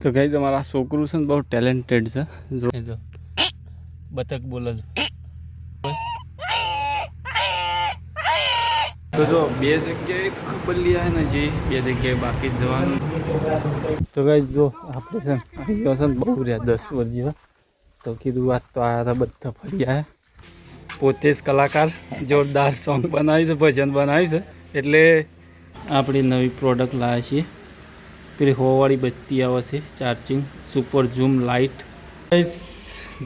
તો ગાઈસ તમારા છોકરું છે ને બહુ ટેલેન્ટેડ છે. જો બતક બોલે છે. તો જો બે જગ્યાએ ખબર લીયા હે ને જે બે જગ્યાએ બાકી જવાનું. તો ગાઈસ જો આપણે છે ને છે ને બહુ રહ્યા 10 વર્ષ જેવા. તો કીધું વાત તો આયા હતા બધા ફર્યા હે. પોતે જ કલાકાર જોરદાર સોંગ બનાવ્યું છે, ભજન બનાવ્યું છે. એટલે આપણી નવી પ્રોડક્ટ લાવ્યા છીએ. પેલી હોવાળી બત્તી આવે છે ચાર્જિંગ સુપર ઝૂમ લાઇટ.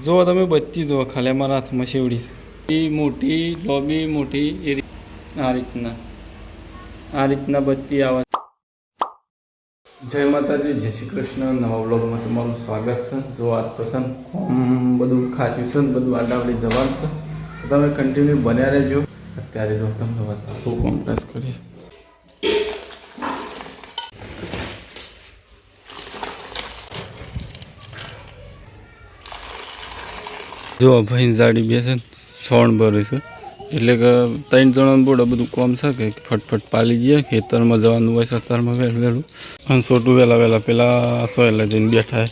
જો તમે બત્તી જુઓ ખાલી અમારા હાથમાં શેવડી છે. એ મોટી લોબી મોટી એ આ રીતના બત્તી આવે. જય માતાજી, જય શ્રી કૃષ્ણ. નવા વ્લોગમાં તમારું સ્વાગત છે. જો આજ તો છે ને બધું ખાસ્યું છે ને બધું આડાવડી જવાનું છે. તો તમે કન્ટિન્યુ બન્યા રહેજો. અત્યારે જો તમને બતાવું કોમ્પ્રેસ કરીએ. જો ભાઈ જાડી બે છે ને સોણ ભરે છે. એટલે કે 3 જણાનું બોર્ડ બધું કોમ છે કે ફટફટ પાલી જઈએ. ખેતરમાં જવાનું હોય છે અત્યારમાં વહેલું અને છોટું વહેલા પેલા સોયલા જઈને બેઠા.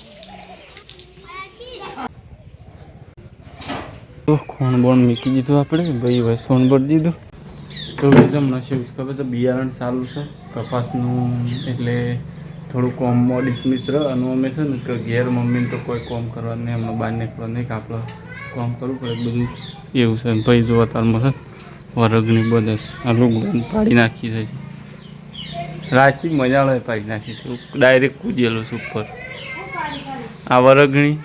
તો ખોણ બોણ મૂકી દીધું આપણે ભાઈ ભાઈ સોણ ભરી દીધું. તો હમણાં શું ખબર છે બિયારણ સારું છે કપાસનું. એટલે થોડું કોમમાં ડિસમિસ રહે. અને અમે છે ને કે ઘેર મમ્મીને તો કોઈ કોમ કરવા નહીં, હમણાં બહાર નીકળવા નહીં કે આપણે કોમ કરવું પડે બધું એવું છે. ભાઈ જો અત્યારમાં છે વરગની બધસ આ લુગડું પાડી નાખી છે. રાતથી મજા આવે પાડી નાખી છે. ડાયરેક્ટ કૂદેલું છે ઉપર. આ વરગણી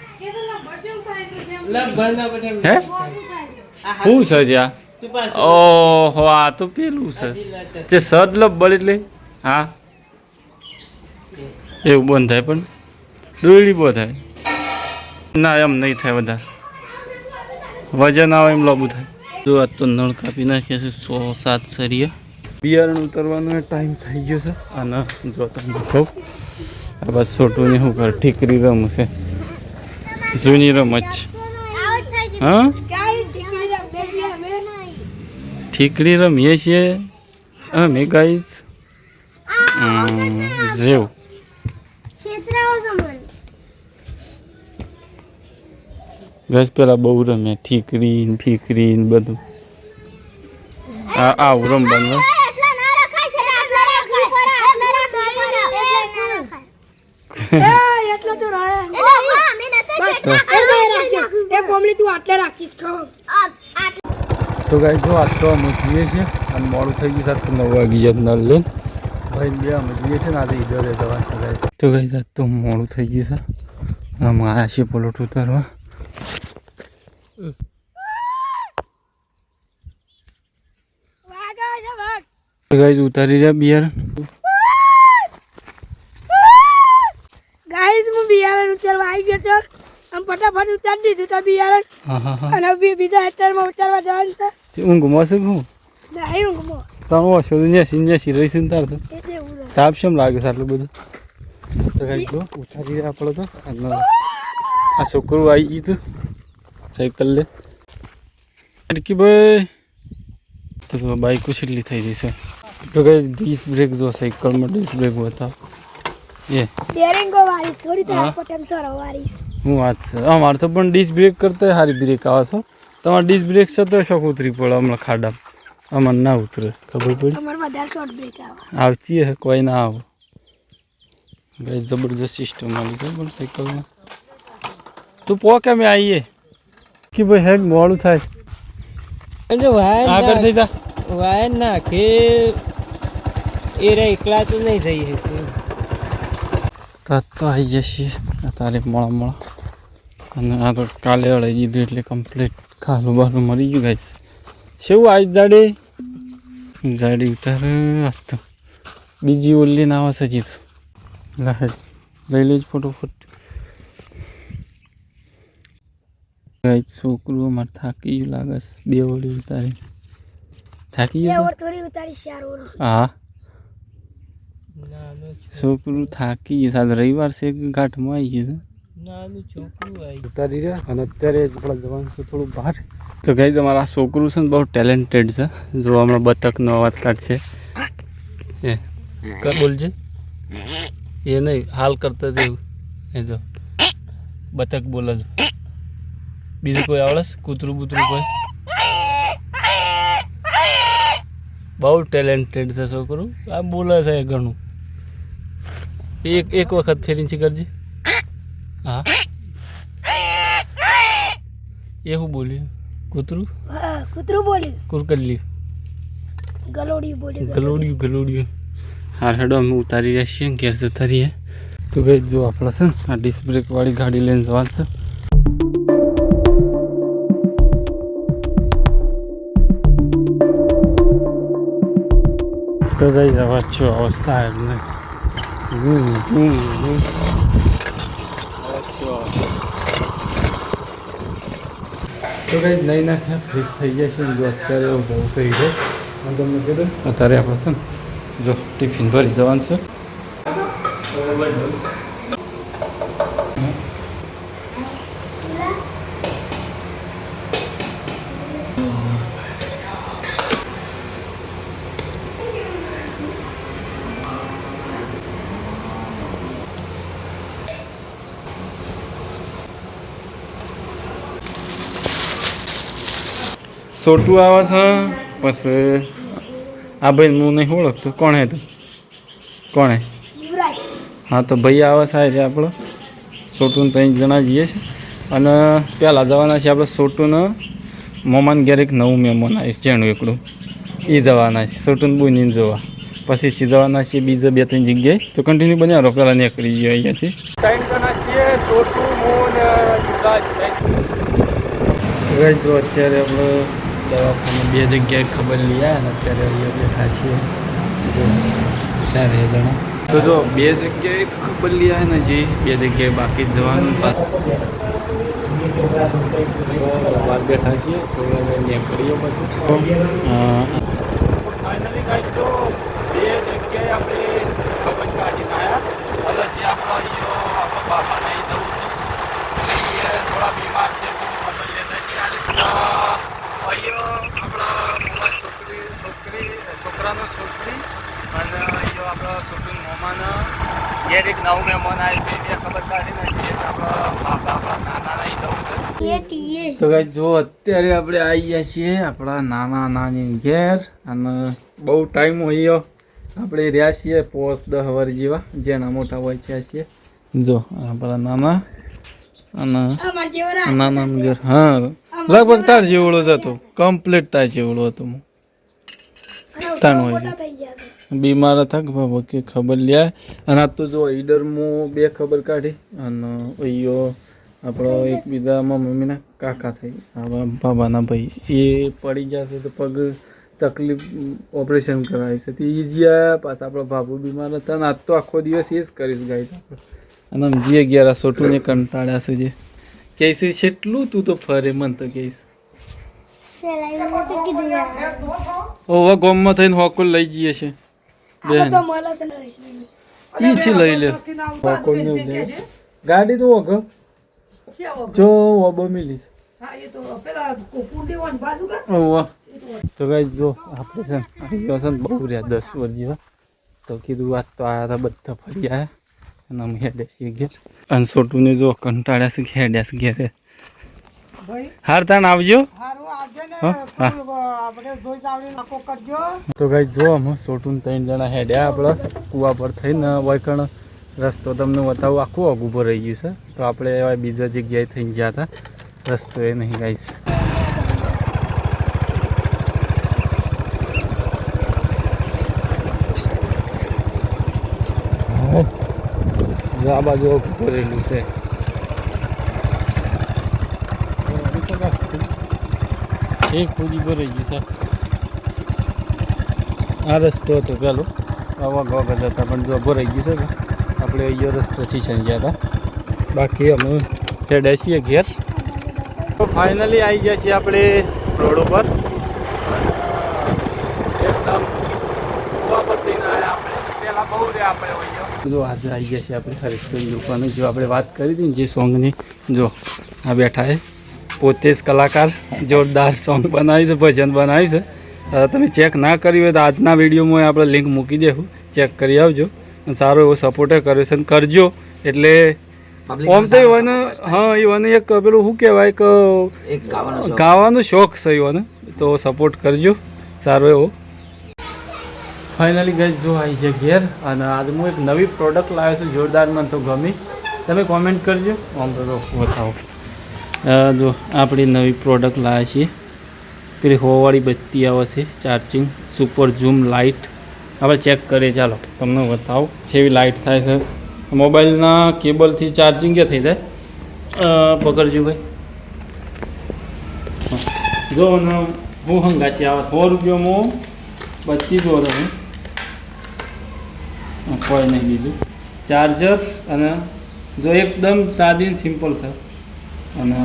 હે શું છે જ્યાં? ઓહો આ તો પેલું છે જે સદ લબ્બળ એટલે હા એવું બંધ થાય પણ દોરડી બહુ થાય ના એમ નહીં થાય. વધારે વજન આવે એમ લાંબુ થાય. જો આજ તો નળ કાપી નાખ્યા છે 6-7 સરિયા. બિયારણ ઉતરવાનો ટાઈમ થઈ ગયો છે. અને જો તમને કહું આ બસ છોટુંને શું કરે ઠીકરી રમ છે જૂની રમત. હા ઠીકડી રમીએ છીએ અમે ગાઈસ. જેવું ગેસ પેલા બહુ રમે ઠીકરી ફીકરી બધું. આવું રમવાનું તો ગાઈ જો આજ તો અમે જઈએ છીએ અને મોડું થઈ ગયું સાથે 9 વાગી જાય નળ લઈને ભાઈ બે અમે જઈએ છીએ ને આજે ઈડરે જવાનું છે. તો ગાઈ આજ તો મોડું થઈ ગયું છે. અમે આવ્યા છીએ પલોટ ઉતારવા. ગાઈસ ઉતારી રહ્યા બિયારણ. ગાઈસ હું બિયારણ ઉતારવા આવી ગયો તો આમ ફટાફટ ઉતારી દીધું તો બિયારણ. અને બીજા હેક્ટરમાં ઉતારવા જવાનું છે. ઊંઘમાં છે હું નહીં ઊંઘમાં તમે ઓછો ન્યાસી રહીશું તાર તો તાપ શેમ લાગે છે આટલું બધું. તો ગાઈસ જો ઉતારી રહ્યા આપણે તો. આ છોકરું આવી ગયું હતું સાયકલ લે કે ભાઈ. તો બાઈકો છેલ્લી થઈ ગઈ છે. તો ગાઈસ ડિસ્ક બ્રેક જો સાયકલમાં ડિસ્ક બ્રેક બતાવ એ બેરિંગો વાળી થોડી તાર પોટેન્સર વાળી હું વાત છે. અમારે તો પણ ડિસ્ક બ્રેક કરતા સારી બ્રેક આવે છે. તમારે ડિસ્ક બ્રેક છે તો શોખ ઉતરી પડે હમણાં ખાડા. અમારે ના ઉતરે ખબર પડી. અમારે વધારે શોર્ટ બ્રેક આવે આવતી હે કોઈ ના આવે. ગાઈસ જબરદસ્ત સિસ્ટમ આવી છે પણ સાયકલમાં. તું પો કે અમે આવીએ કે ભાઈ હેડ મોડું થાય. આગળ થઈ જા વાયર નાખે એ રે એકલા તો નહીં થઈ શકે. તો આવી જશે તારે મોળા અને આ તો કાલે અડાઈ દીધું એટલે કમ્પ્લીટ ખાલું બાલું મરી ગયું. ગાઈસ શું આવી જાડી ઉતારે. તો બીજી ઓલી ના આવે સજી તો લઈ લેજ ફટોફટ. ગાઈસ છોકરું અમારે થાકી ગયું લાગે છે. 2 વળી ઉતારી થાકી ગયું. થોડી ઉતારી 4 ઓર. હા છોકરું થાકી ગયું. સાદ રવિવાર છે ઘાટમાં આવી ગયું છે. નાનું છોકરું ઉતારી રહ્યા અને અત્યારે આપણા જવાનું છે થોડું બહાર. તો ગાઈસ તમારા છોકરું છે ને બહુ ટેલેન્ટેડ છે. જો હમણાં બતકનો અવાજ કાઢશે એ બોલજે એ નહીં હાલ કરતા તેવું એ જો બતક બોલે છે. બીજું કોઈ આવડે છે? કૂતરું બૂતરું કોઈ? બહુ ટેલેન્ટેડ છે છોકરું. આ બોલે છે ઘણું. એક વખત ફેરીને કરજે. હા એ શું બોલ્યું? કૂતરું કૂતરું બોલ્યું. કુરકલ્લી ગલોડિયું બોલ્યું. ગલોડિયું. હા હેડો અમે ઉતારી રહ્યા છીએ ઘેર જતા રહીએ. તો ગઈ જો આપણે છે ને આ ડિસ્ક બ્રેક વાળી ગાડી લઈને જવાનું છે. તો ગઈ અવાજ છો અવસ્થા એમને તો કઈ નહીં ના થાય ફ્રીજ થઈ ગયા છે. જો અત્યારે એવું જવું સહી છે. હું તમને કીધું અત્યારે આપણે છે ને જો ટિફિન ભરી જવાનું છે. સોટું આવે છે પછી આ ભાઈ હું નહીં ઓળખતું. કોણ હે તું? કોણ હે? યુવરાજ. હા તો ભાઈ આવે છે એટલે આપણો સોટુને 3 જણા જઈએ છે. અને પહેલાં જવાના છે આપણે સોટુને મોમાન ઘેર એક નવું મહેમાન આવીશ જેનું એકડું એ જવાના છે સોટુને બુનીને જોવા. પછી જવાના છીએ બીજા 2-3 જગ્યાએ. તો કન્ટિન્યુ બન્યા રહો. પહેલાં નીકળી જઈએ અહીંયાથી. 3 જણા છીએ સોટુ મોન યુવરાજ. જો અત્યારે આપણે દવાખાને 2 જગ્યાએ ખબર લઈ આવ્યા ને અત્યારે અહીંયા બેઠા છીએ. સારા જણા તો જો 2 જગ્યાએ ખબર લઈ આવ્યા ને જે 2 જગ્યાએ બાકી જવાનું બહાર બેઠા છીએ. થોડા નીકળીએ પછી ફાઇનલી કાંઈ તો 2 જગ્યાએ આપણે ખબર કાઢીને આવ્યા. એટલે જે આપણો અહીંયા બાપાને જવું છે એટલે થોડા બીમાર છે. છોકરાનો છોકરી અને અહીંયા આપણા છોકરી મહેમાન ઘેર એક નવું મહેમાન આવી બે ખબર કાઢી નથી. આપણા બાપા નાના નહીં જવું છે. તો કઈ જો અત્યારે આપણે આવી ગયા છીએ આપણા નાના નાની ઘેર. અને બહુ ટાઈમ હોય આપણે રહ્યા છીએ 5-10 વર્ષ જેવા જેના મોટા હોય છે છીએ. જો આપણા નાના અને નાના ઘેર. હા લગભગ તાર જેવડો જ હતો. કમ્પ્લીટ તાર જેવડો હતો. તાણ હોય બીમાર હતા કે બાબા કે ખબર લે. અને આ તો જો ઈડરમાં 2 ખબર કાઢી. અને અહીંયો આપણો એક બીજા મમ્મીના કાકા થઈ બાબાના ભાઈ એ પડી જશે તો પગ તકલીફ ઓપરેશન કરાવી છે. તે ઈઝીયા પાછા આપણા બાબુ બીમાર હતા. અને આજ તો આખો દિવસ એ જ કરીશ ગાય આપણે. અને આમ જે 11 સોટુને કંટાળ્યા છે જે કહીશ એટલું તું તો ફરે મન તો કહીશ. ઓવા ગામમાં થઈને હોકલ લઈ જઈએ છે. ઈ છે લઈ લે હોકલ ને ગાડી તો વગર જો ઓબો મિલી છે. તો ગાઈ જો આપણે છે ને બહુ રહ્યા 10 વર્ષ જેવા. તો કીધું વાત તો આવ્યા હતા બધા ફરી આવ્યા. અને અમે હેડ્યા છીએ ઘેર. અને છોટુને જો કંટાળ્યા છે હેડ્યા છે ઘેરે. હાર તાણ આવજો. તો ગાઈ જો અમે છોટુને 3 જણા હેડ્યા આપણા કુવા પર થઈને વૈકણ રસ્તો તમને બતાવું આખું આગું પર રહી ગયું છે. તો આપણે બીજા જગ્યાએ થઈને ગયા હતા. રસ્તો એ નહીં ગાઈશ. આ બાજુ ભરેલું છે. એક પૂજી ભરાઈ ગયું છે. આ રસ્તો હતો પેલો આવા ગોગલ હતા પણ જો ભરાઈ ગયું છે ને આપણે અહીંયા રસ્તોથી છે ગયા હતા. બાકી અમે હેડ્યા છીએ ઘેર. તો ફાઇનલી આવી ગયા છીએ આપણે રોડ ઉપર. એકદમ જો આજે આવી ગયા છીએ આપણે હરીશભાઈ લોકોને જો આપણે વાત કરી હતી ને જે સોંગની જો આ બેઠા છે પોતે જ કલાકાર જોરદાર સોંગ બનાવ્યું છે ભજન બનાવ્યું છે. તમે ચેક ના કર્યું હોય તો આજના વિડીયોમાં આપણે લિંક મૂકી દઈશું ચેક કરી આવજો. સારો એવો સપોર્ટે કર્યો છે કરજો એટલે ઓમ તો ઈવન હા ઈવન એક પેલું શું કહેવાય કે ગાવાનો શોખ છે ઈવન, તો સપોર્ટ કરજો સારો એવો. ફાઇનલી ગઈ જો આવી છે ઘેર, અને આજે હું એક નવી પ્રોડક્ટ લાવ્યો છું જોરદાર, મને તો ગમી. તમે કોમેન્ટ કરજો. આમ તો બતાવો જો આપણી નવી પ્રોડક્ટ લાવ્યા છીએ, પેલી હોવાળી બત્તી આવે છે ચાર્જિંગ સુપર ઝૂમ લાઇટ. આપણે ચેક કરીએ, ચાલો તમને બતાવો કેવી લાઇટ થાય છે. મોબાઈલના કેબલથી ચાર્જિંગ કે થઈ જાય. પકડજો ભાઈ, જો હું હંગાચી આવે 100 રૂપિયામાં બત્તી જો તમે, કોઈ નહીં બીજું ચાર્જર, અને જો એકદમ સાદી સિમ્પલ છે. અને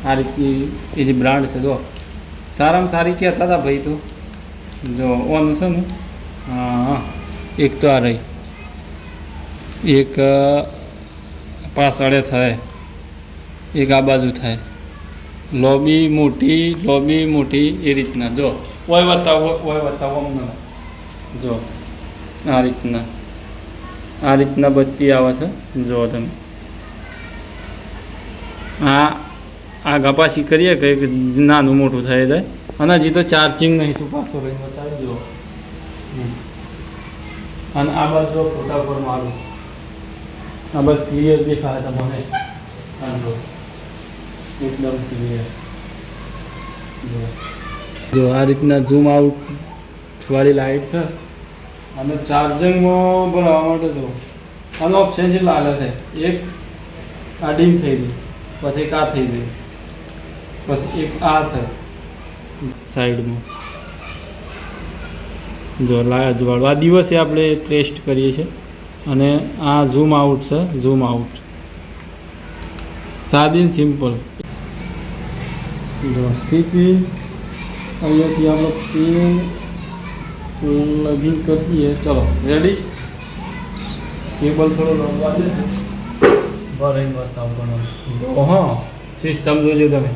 આ રીતની એની બ્રાન્ડ છે, જો સારામાં સારી કહેતા હતા ભાઈ. તો જો ઓન છે ને, હા એક તો આ રહી, એક પાછળે થાય, એક આ બાજુ થાય, લોબી મોટી એ રીતના. જો ઓય બતાવો અમને, જો આ રીતના બત્તી આવે છે. જો તમે આ ગપાસી કરીએ કે નાનું મોટું થઈ જાય. અને હજી તો ચાર્જિંગ નહીં, તું પાછો રહીને બતાવી જો. અને આ બાજુ જો ફોટા પર મારું, આ બસ ક્લિયર દેખાય તમને, એકદમ ક્લિયર. જો આ રીતના ઝૂમ આઉટ વાળી લાઇટ છે. અને ચાર્જિંગમાં ભરવા માટે જો આનો ઓપ્શન છે લાલે છે. એક આ ડીમ થઈ ગઈ, પછી એક આ થઈ ગઈ, પછી એક આ છે સાઈડમાં. જો લાજવાળું આ દિવસે આપણે ટેસ્ટ કરીએ છીએ. અને આ ઝૂમ આઉટ છે, ઝૂમ આઉટ સાદી સિમ્પલ. જો સી પિન અહીંયાથી આપણે પિન લગીન કરી દઈએ. ચલો રેડી. કેબલ થોડો લંબવા દે, ભરાઈને બતાવો પણ. જો હા સિસ્ટમ જોજો તમે.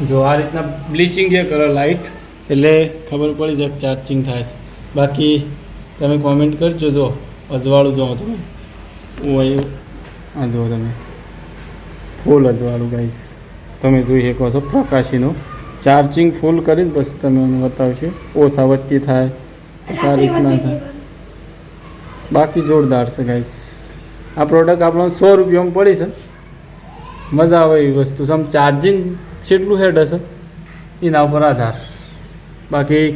જો આ રીતના બ્લીચિંગ એ કરો લાઇટ, એટલે ખબર પડી જાય ચાર્જિંગ થાય છે. બાકી તમે કોમેન્ટ કરજો. જો અજવાળું જો તમે, ઓય આ જો તમે ફૂલ અજવાળું ગાઈસ તમે જોઈ શકો છો. પ્રકાશીનો ચાર્જિંગ ફૂલ કરીને પછી તમે મને બતાવશો. ઓછા વચ્ચે થાય, આ રીતના થાય. બાકી જોરદાર છે ગાઈસ. આ પ્રોડક્ટ આપણને 100 રૂપિયામાં પડી છે. મજા આવે એવી વસ્તુ છે. આમ ચાર્જિંગ કેટલું હેડ હશે એના ઉપર આધાર. બાકી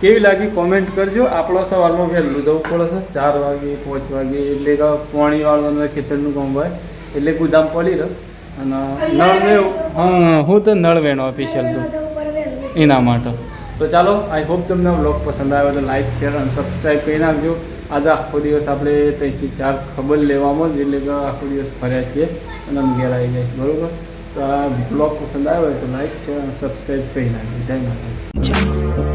કેવી લાગી કોમેન્ટ કરજો. આપણો સવારમાં વહેલું જવું પડે છે, 4 વાગે 5 વાગે, એટલે કે પાણી વાળવાનું ખેતરનું કામ હોય, એટલે ગુદામ પડી રહે. અને નળ હા હું તો નળ વેણો ઓફિશિયલ તો એના માટે. તો ચાલો, આઈ હોપ તમને બ્લોગ પસંદ આવ્યો તો લાઈક શેર અને સબસ્ક્રાઈબ કરી નાખજો. આજે આખો દિવસ આપણે 3 થી 4 ખબર લેવામાં જ, એટલે કે આખો દિવસ ફર્યા છીએ અને ઘેર આવી જાય છે. બરાબર. તો આ બ્લોગ પસંદ આવ્યો હોય તો લાઈક શેર અને સબસ્ક્રાઈબ કરી નાખજો. જય માતાજી.